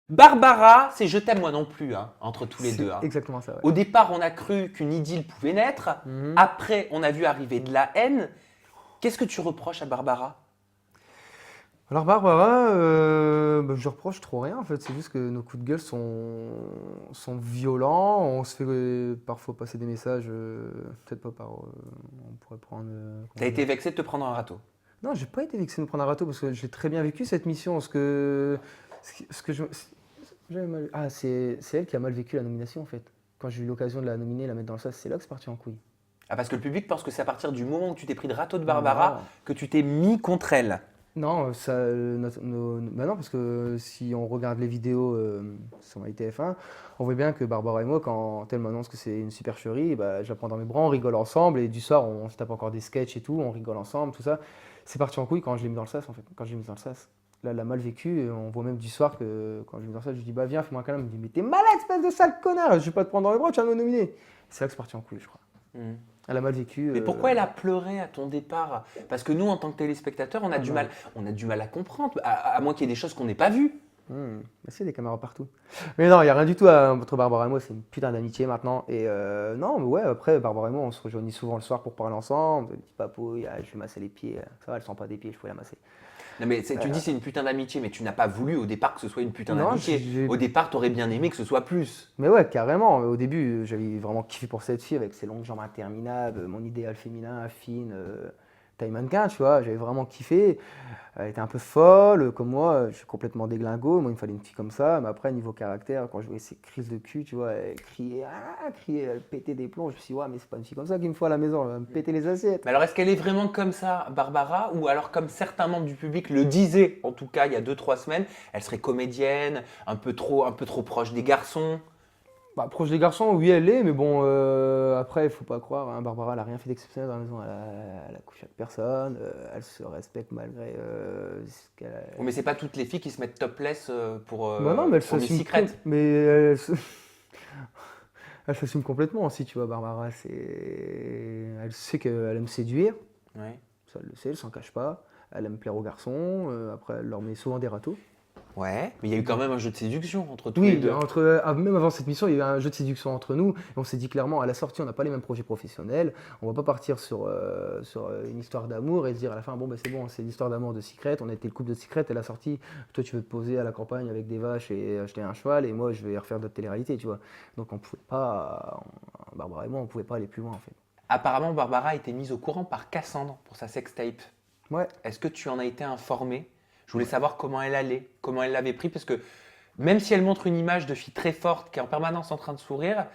Barbara, c'est Je t'aime moi non plus, hein, entre tous les C'est deux. Hein. exactement ça, ouais. Au départ, on a cru qu'une idylle pouvait naître. Mhm. Après, on a vu arriver de la haine. Qu'est-ce que tu reproches à Barbara? Alors Barbara, je reproche trop rien en fait, c'est juste que nos coups de gueule sont violents, on se fait parfois passer des messages, peut-être pas par... on pourrait prendre... T'as comment dire. été vexé de te prendre un râteau. Non, j'ai pas été vexé de me prendre un râteau parce que j'ai très bien vécu cette mission. Ce que je... j'avais mal- Ah, c'est elle qui a mal vécu la nomination en fait. Quand j'ai eu l'occasion de la nominer, la mettre dans le sas, c'est là que c'est parti en couille. Ah, parce que le public pense que c'est à partir du moment où tu t'es pris de râteau de Barbara Non. que tu t'es mis contre elle. Non, bah non, parce que si on regarde les vidéos sur MyTF1, on voit bien que Barbara et moi, quand elle m'annonce que c'est une supercherie, bah, je la prends dans mes bras, on rigole ensemble, et du soir, on se tape encore des sketchs et tout, on rigole ensemble, tout ça. C'est parti en couille quand je l'ai mis dans le sas, en fait, quand je l'ai mis dans le sas. Là, elle l'a mal vécu, et on voit même du soir que quand je l'ai mis dans le sas, je lui dis, bah viens, fais-moi un câlin. Elle me dit, mais t'es malade, espèce de sale connard, je vais pas te prendre dans les bras, tu vas me nominer. C'est là que c'est parti en couille, je crois. Hmm. Elle a mal vécu. Mais pourquoi elle a pleuré à ton départ? Parce que nous, en tant que téléspectateurs, Ah non. on a du mal à comprendre, à moins qu'il y ait des choses qu'on n'ait pas vues. Mais c'est des caméras partout. Mais non, il n'y a rien du tout entre Barbara et moi, c'est une putain d'amitié maintenant. Et non, mais ouais, après, Barbara et moi, on se rejoignit souvent le soir pour parler ensemble. Petit papouille, je lui masser les pieds. Ça va, elle sent pas des pieds, je pouvais la masser. Non, mais tu dis c'est une putain d'amitié, mais tu n'as pas voulu au départ que ce soit une putain Non, d'amitié. Au départ, t'aurais bien aimé que ce soit plus. mais ouais, carrément. Au début, j'avais vraiment kiffé pour cette fille avec ses longues jambes interminables, mon idéal féminin, fine, taille mannequin, tu vois. J'avais vraiment kiffé. Elle était un peu folle, comme moi, je suis complètement déglingo. Moi, il me fallait une fille comme ça. Mais après, niveau caractère, quand je voyais ses crises de cul, tu vois, elle criait, elle pétait des plombs. Je me suis dit, ouais, mais c'est pas une fille comme ça qu'il me faut à la maison, elle va me péter les assiettes. Mais alors, est-ce qu'elle est vraiment comme ça, Barbara? Ou alors, comme certains membres du public le disaient, en tout cas il y a 2 3 semaines, elle serait comédienne, un peu trop proche des garçons? Bah, proche des garçons, oui, elle est, mais bon, après, il faut pas croire, hein, Barbara, elle a rien fait d'exceptionnel dans la maison. Elle a couché avec personne, elle se respecte malgré ce qu'elle a. Oh, mais c'est pas toutes les filles qui se mettent topless Bah non, mais elle pour Miss s'assume. Secret. Mais elle s'assume complètement aussi, tu vois, Barbara. Elle sait qu'elle aime séduire, Ouais. ça elle le sait, elle s'en cache pas. Elle aime plaire aux garçons, après, elle leur met souvent des râteaux. Ouais, mais il y a eu quand même un jeu de séduction entre tous les Oui, deux. même avant cette mission, il y a eu un jeu de séduction entre nous. Et on s'est dit clairement, à la sortie, on n'a pas les mêmes projets professionnels. On va pas partir sur une histoire d'amour et se dire à la fin, bon, ben c'est bon, c'est l'histoire d'amour de Secret. On a été le couple de Secret. Et la sortie, toi, tu veux te poser à la campagne avec des vaches et acheter un cheval. Et moi, je vais refaire d'autres télé-réalités, tu vois. Donc, on pouvait pas, Barbara et moi, on pouvait pas aller plus loin, en fait. Apparemment, Barbara a été mise au courant par Cassandre pour sa sextape. Ouais. Est-ce que tu en as été informé? Je voulais savoir comment elle allait, comment elle l'avait pris, parce que même si elle montre une image de fille très forte qui est en permanence en train de sourire,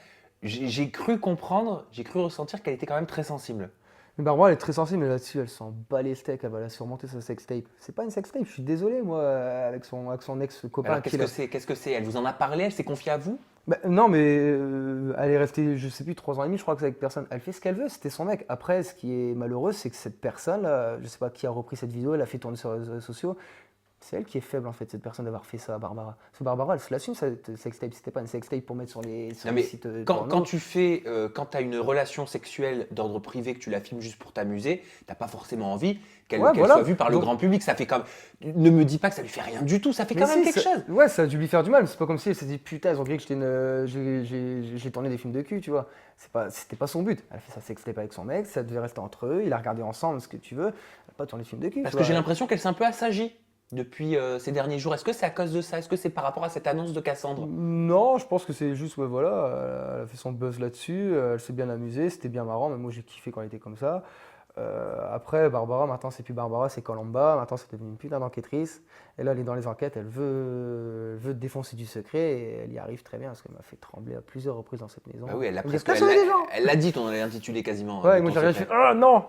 j'ai cru comprendre, j'ai cru ressentir qu'elle était quand même très sensible. Mais Barbara, elle est très sensible, mais là-dessus, elle s'en bat les steaks. Elle va la surmonter sa sextape. C'est pas une sextape, je suis désolé, moi, avec son ex-copain Alors qu'est-ce que c'est? Elle vous en a parlé? Elle s'est confiée à vous? Bah, non, mais elle est restée, je sais plus, 3 ans et demi, je crois que c'est avec personne. Elle fait ce qu'elle veut, c'était son mec. Après, ce qui est malheureux, c'est que cette personne, je sais pas qui a repris cette vidéo, elle a fait tourner sur les réseaux sociaux. C'est elle qui est faible, en fait, cette personne d'avoir fait ça à Barbara. Parce que Barbara, elle se l'assume, cette sextape. C'était pas une sextape pour mettre sur Non les mais sites quand porno. tu quand as une relation sexuelle d'ordre privé, que tu la filmes juste pour t'amuser, t'as pas forcément envie qu'elle Ouais, voilà. soit vue par le Donc, grand public. Ça fait comme, ne me dis pas que ça lui fait rien du tout, ça fait mais quand même si, quelque chose. ouais, ça a dû lui faire du mal. Mais c'est pas comme si elle s'est dit, putain, ils ont cru que j'ai tourné des films de cul, tu vois. C'était pas son but. Elle a fait sa sextape avec son mec, ça devait rester entre eux, il a regardé ensemble ce que tu veux. Elle a pas tourné de film de cul, Parce tu que vois. j'ai l'impression qu'elle s'est un peu assagie depuis ces derniers jours. Est-ce que c'est à cause de ça? Est-ce que c'est par rapport à cette annonce de Cassandre? Non, je pense que c'est juste, ouais, voilà, elle a fait son buzz là-dessus, elle s'est bien amusée, c'était bien marrant, mais moi j'ai kiffé quand elle était comme ça. Après, Barbara, maintenant c'est plus Barbara, c'est Colomba, maintenant c'est devenu une putain d'enquêtrice. Et là, elle est dans les enquêtes, elle veut défoncer du secret et elle y arrive très bien parce qu'elle m'a fait trembler à plusieurs reprises dans cette maison. Bah oui, elle l'a Elle me dit, presque, "T'as sauvé des gens!" elle l'a dit, ton intitulé quasiment Ouais, de et moi ton j'ai rien fait, secret. ah non!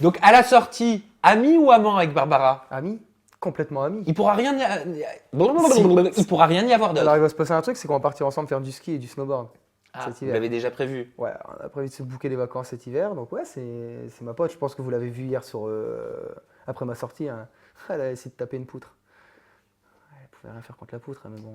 Donc à la sortie, ami ou amant avec Barbara? Ami, complètement ami. Il pourra rien Si. il pourra rien y avoir Alors d'autre. il va se passer un truc, c'est qu'on va partir ensemble faire du ski et du snowboard Ah, cet vous hiver. l'avez déjà prévu. Ouais, on a prévu de se booker les vacances cet hiver, donc ouais, c'est ma pote. Je pense que vous l'avez vu hier après ma sortie, hein. Elle a essayé de taper une poutre. Elle pouvait rien faire contre la poutre, mais bon.